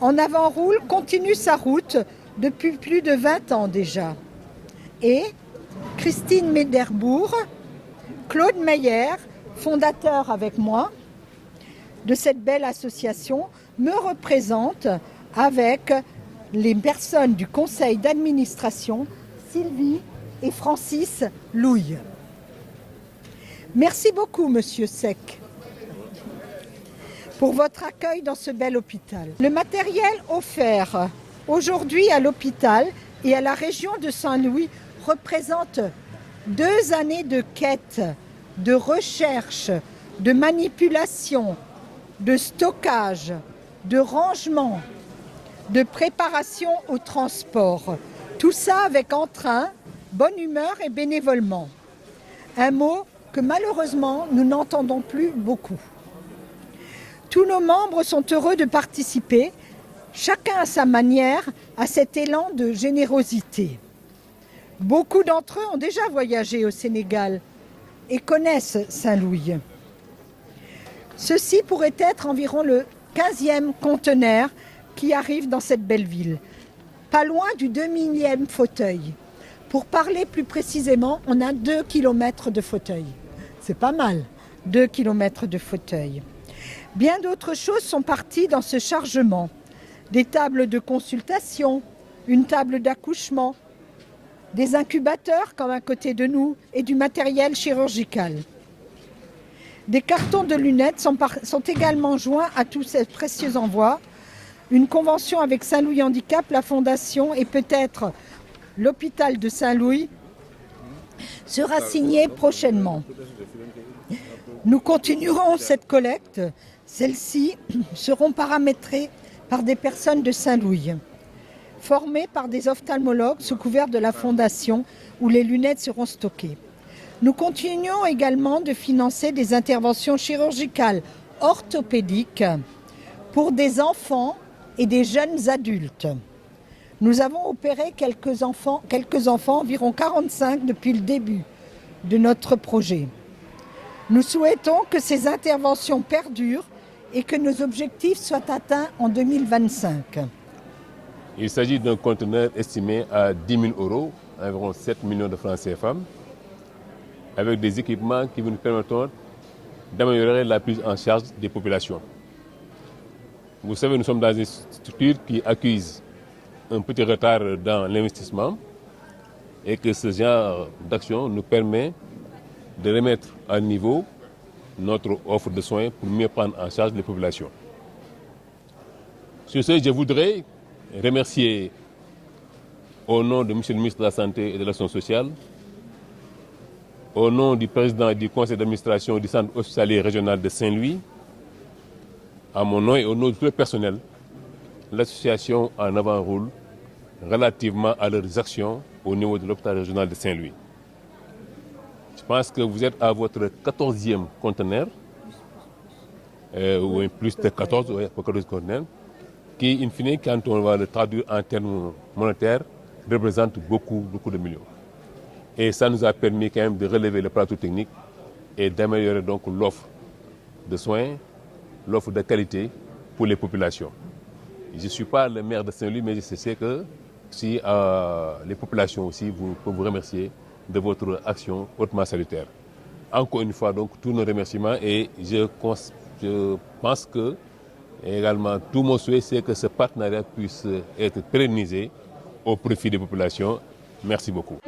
En Avant Roule continue sa route depuis plus de 20 ans déjà. Et Christine Mederbourg, Claude Meyer, fondateur avec moi de cette belle association, me représente avec les personnes du conseil d'administration, Sylvie et Francis Louille. Merci beaucoup, Monsieur Sec, pour votre accueil dans ce bel hôpital. Le matériel offert aujourd'hui à l'hôpital et à la région de Saint-Louis représente 2 années de quête, de recherche, de manipulation, de stockage, de rangement, de préparation au transport. Tout ça avec entrain, bonne humeur et bénévolement. Un mot que malheureusement nous n'entendons plus beaucoup. Tous nos membres sont heureux de participer, chacun à sa manière, à cet élan de générosité. Beaucoup d'entre eux ont déjà voyagé au Sénégal et connaissent Saint-Louis. Ceci pourrait être environ le 15e conteneur qui arrive dans cette belle ville, pas loin du 2000e fauteuil. Pour parler plus précisément, on a 2 km de fauteuil. C'est pas mal, 2 km de fauteuil. Bien d'autres choses sont parties dans ce chargement. Des tables de consultation, une table d'accouchement, des incubateurs comme à côté de nous et du matériel chirurgical. Des cartons de lunettes sont également joints à tous ces précieux envois. Une convention avec Saint-Louis Handicap, la Fondation et peut-être l'hôpital de Saint-Louis sera signée prochainement. Nous continuerons cette collecte. Celles-ci seront paramétrées par des personnes de Saint-Louis, formées par des ophtalmologues sous couvert de la Fondation où les lunettes seront stockées. Nous continuons également de financer des interventions chirurgicales orthopédiques pour des enfants et des jeunes adultes. Nous avons opéré quelques enfants, environ 45 depuis le début de notre projet. Nous souhaitons que ces interventions perdurent et que nos objectifs soient atteints en 2025. Il s'agit d'un conteneur estimé à 10 000 €, environ 7 millions de francs CFA, avec des équipements qui nous permettront d'améliorer la prise en charge des populations. Vous savez, nous sommes dans une structure qui accuse un petit retard dans l'investissement et que ce genre d'action nous permet de remettre à niveau notre offre de soins pour mieux prendre en charge les populations. Sur ce, je voudrais remercier au nom de M. le ministre de la Santé et de l'Action sociale, au nom du président du conseil d'administration du centre hospitalier régional de Saint-Louis, à mon nom et au nom de tout le personnel, l'association En Avant Roule relativement à leurs actions au niveau de l'hôpital régional de Saint-Louis. Je pense que vous êtes à votre 14e conteneur, ou plus de 14 conteneurs, qui, in fine, quand on va le traduire en termes monétaires, représente beaucoup de millions. Et ça nous a permis quand même de relever le plateau technique et d'améliorer donc l'offre de soins, l'offre de qualité pour les populations. Je ne suis pas le maire de Saint-Louis, mais je sais que si les populations aussi peuvent vous remercier de votre action hautement salutaire. Encore une fois, donc, tous nos remerciements et je pense que également tout mon souhait, c'est que ce partenariat puisse être pérennisé au profit des populations. Merci beaucoup.